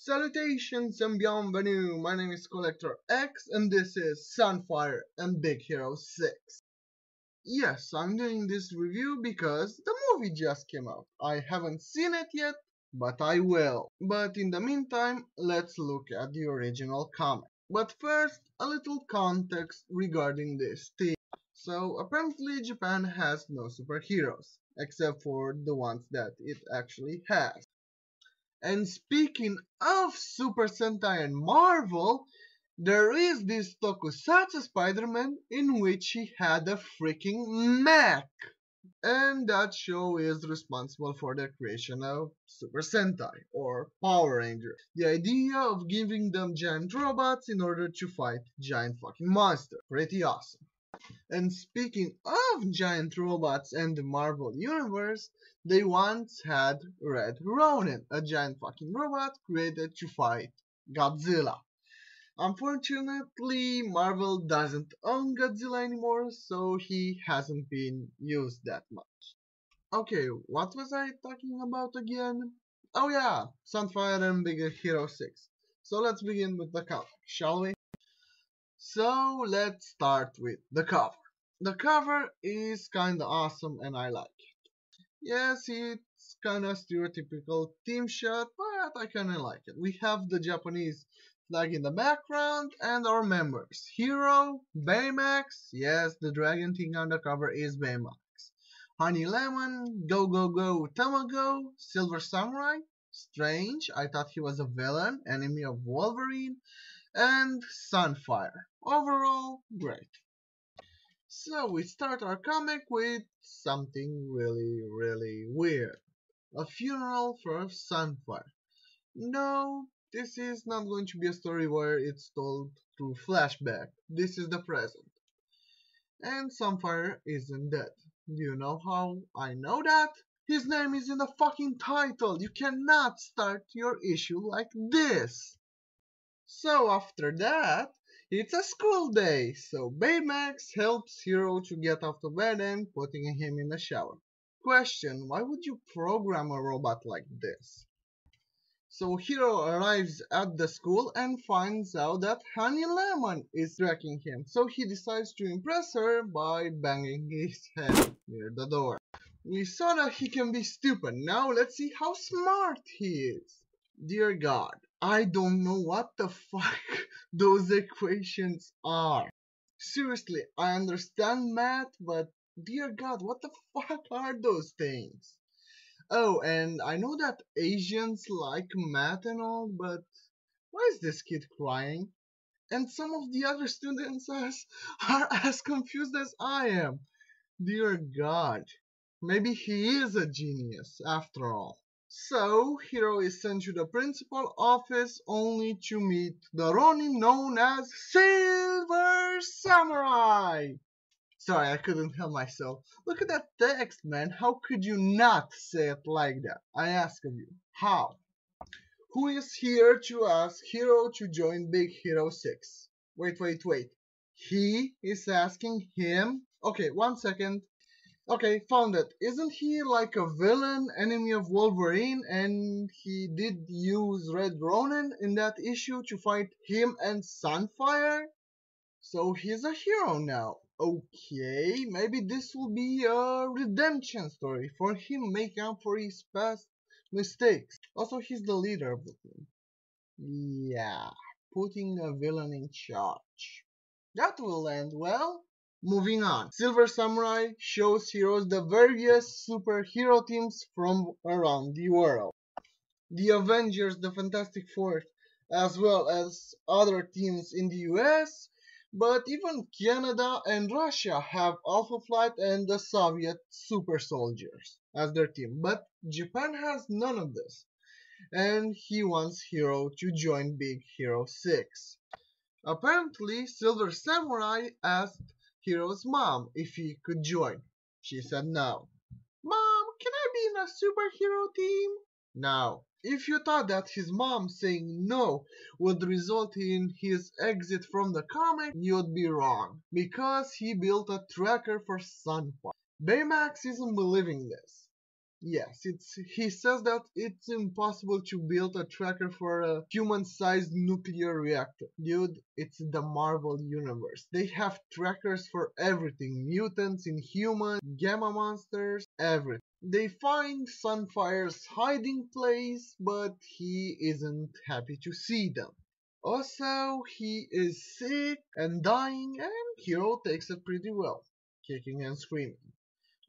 Salutations and bienvenue, my name is Collector X and this is Sunfire and Big Hero 6. Yes, I'm doing this review because the movie just came out. I haven't seen it yet, but I will. But in the meantime, let's look at the original comic. But first, a little context regarding this theme. So apparently Japan has no superheroes, except for the ones that it actually has. And speaking of Super Sentai and Marvel, there is this Tokusatsu Spider-Man in which he had a freaking mech. And that show is responsible for the creation of Super Sentai, or Power Rangers. The idea of giving them giant robots in order to fight giant fucking monsters. Pretty awesome. And speaking of giant robots and the Marvel Universe, they once had Red Ronin, a giant fucking robot created to fight Godzilla. Unfortunately, Marvel doesn't own Godzilla anymore, so he hasn't been used that much. Okay, what was I talking about again? Oh yeah, Sunfire and Big Hero 6. So let's begin with the comic, shall we? So let's start with the cover. The cover is kinda awesome and I like it. Yes, it's kinda stereotypical team shot, but I kinda like it. We have the Japanese flag in the background and our members. Hero, Baymax, yes, the dragon thing on the cover is Baymax. Honey Lemon, Go Go Go Tamago, Silver Samurai, Strange, I thought he was a villain, enemy of Wolverine, and Sunfire. Overall, great. So we start our comic with something really weird. A funeral for Sunfire. No, this is not going to be a story where it's told through flashback. This is the present. And Sunfire isn't dead. Do you know how I know that? His name is in the fucking title. You cannot start your issue like this. So after that, it's a school day, so Baymax helps Hero to get off the bed and putting him in the shower. Question, why would you program a robot like this? So Hero arrives at the school and finds out that Honey Lemon is tracking him, so he decides to impress her by banging his head near the door. We saw that he can be stupid, now let's see how smart he is. Dear God, I don't know what the fuck those equations are. Seriously, I understand math, but dear God, what the fuck are those things? Oh, and I know that Asians like math and all, but why is this kid crying? And some of the other students are as confused as I am. Dear God, maybe he is a genius after all. So, Hero is sent to the principal office only to meet the Ronin known as Silver Samurai! Sorry, I couldn't help myself. Look at that text, man. How could you not say it like that? I ask of you. How? Who is here to ask Hero to join Big Hero 6? Wait. He is asking him? Okay, 1 second. Okay, found it. Isn't he like a villain, enemy of Wolverine, and he did use Red Ronin in that issue to fight him and Sunfire? So he's a hero now. Okay, maybe this will be a redemption story for him making up for his past mistakes. Also, he's the leader of the team. Yeah, putting a villain in charge. That will end well. Moving on, Silver Samurai shows heroes the various superhero teams from around the world. The Avengers, the Fantastic Four, as well as other teams in the US, but even Canada and Russia have Alpha Flight and the Soviet Super Soldiers as their team, but Japan has none of this, and he wants Hero to join Big Hero 6. Apparently, Silver Samurai asked Hero's mom if he could join. She said no. Mom, can I be in a superhero team? No. If you thought that his mom saying no would result in his exit from the comic, you'd be wrong, because he built a tracker for Sunfire. Baymax isn't believing this. Yes, he says that it's impossible to build a tracker for a human-sized nuclear reactor. Dude, it's the Marvel universe. They have trackers for everything. Mutants, inhumans, gamma monsters, everything. They find Sunfire's hiding place, but he isn't happy to see them. Also, he is sick and dying, and Hero takes it pretty well, kicking and screaming.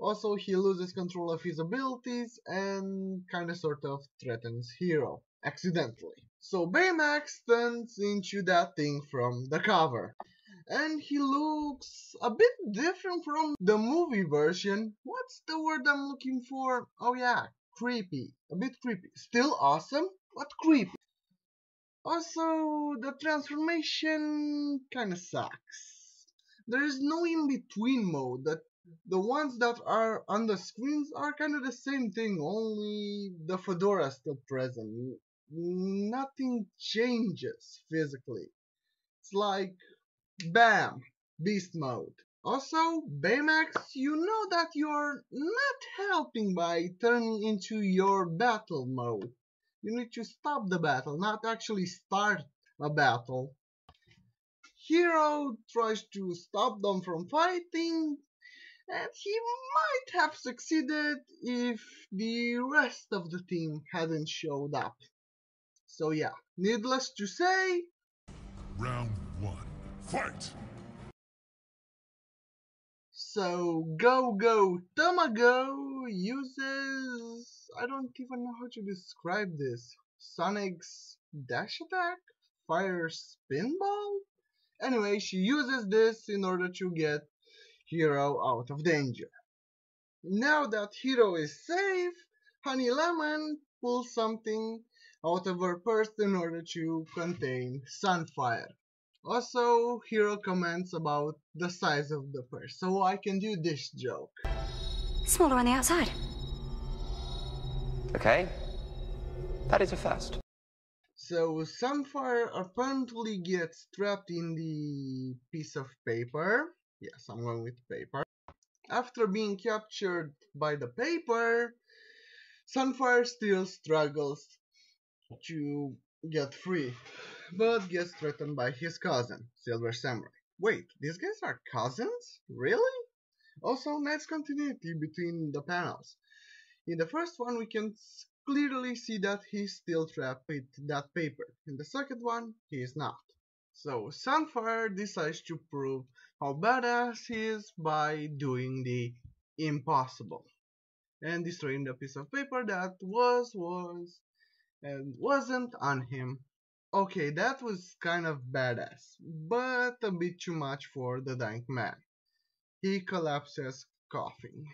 Also, he loses control of his abilities and kinda sort of threatens Hero, accidentally. So Baymax turns into that thing from the cover. And he looks a bit different from the movie version. What's the word I'm looking for? Oh yeah, creepy. A bit creepy. Still awesome, but creepy. Also, the transformation kinda sucks. There is no in-between mode. That the ones that are on the screens are kinda the same thing, only the fedora is still present. Nothing changes physically. It's like, bam, beast mode. Also, Baymax, you know that you're not helping by turning into your battle mode. You need to stop the battle, not actually start a battle. Hero tries to stop them from fighting, and he might have succeeded if the rest of the team hadn't showed up. So yeah, needless to say, Round one, fight! so Go Tamago uses, I don't even know how to describe this, Sonic's dash attack? Fire spinball? Anyway, she uses this in order to get Hero out of danger. Now that Hero is safe, Honey Lemon pulls something out of her purse in order to contain Sunfire. Also, Hero comments about the size of the purse, so I can do this joke. Smaller on the outside. Okay, that is a first. So Sunfire apparently gets trapped in the piece of paper. Yes, I'm going with paper. After being captured by the paper, Sunfire still struggles to get free, but gets threatened by his cousin, Silver Samurai. Wait, these guys are cousins? Really? Also, nice continuity between the panels. In the first one, we can clearly see that he's still trapped with that paper. In the second one, he is not. So Sunfire decides to prove how badass he is by doing the impossible and destroying the piece of paper that was and wasn't on him. Okay, that was kind of badass, but a bit too much for the dying man. He collapses coughing.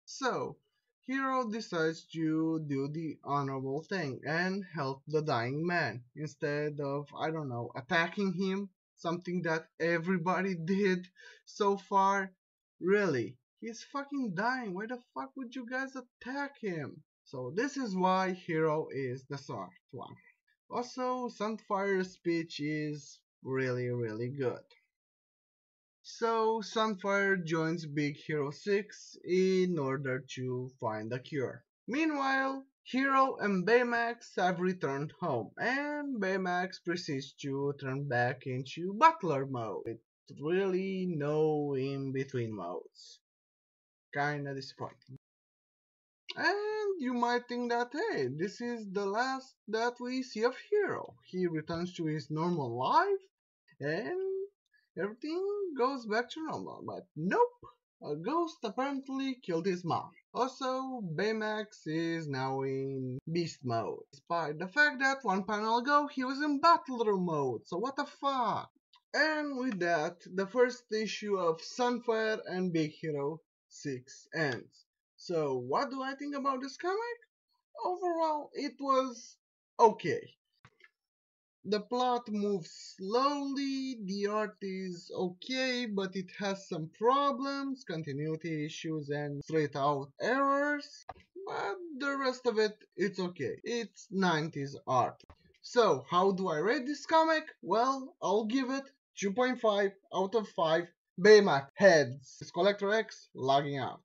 So, Hero decides to do the honorable thing and help the dying man instead of, I don't know, attacking him, something that everybody did so far. Really, he's fucking dying. Why the fuck would you guys attack him? So this is why Hero is the smart one. Also, Sunfire's speech is really good. So Sunfire joins Big Hero 6 in order to find a cure. Meanwhile, Hero and Baymax have returned home, and Baymax proceeds to turn back into Butler mode with really no in-between modes. Kinda disappointing. And you might think that, hey, this is the last that we see of Hero. He returns to his normal life, and everything goes back to normal, but nope. A ghost apparently killed his mom. Also, Baymax is now in beast mode, despite the fact that one panel ago he was in battler mode, so what the fuck? And with that, the first issue of Sunfire and Big Hero 6 ends. So, what do I think about this comic? Overall, it was okay. The plot moves slowly, the art is okay, but it has some problems, continuity issues and straight out errors. But the rest of it, it's okay. It's 90s art. So, how do I rate this comic? Well, I'll give it 2.5 out of 5 Baymax heads. It's Collector X logging out.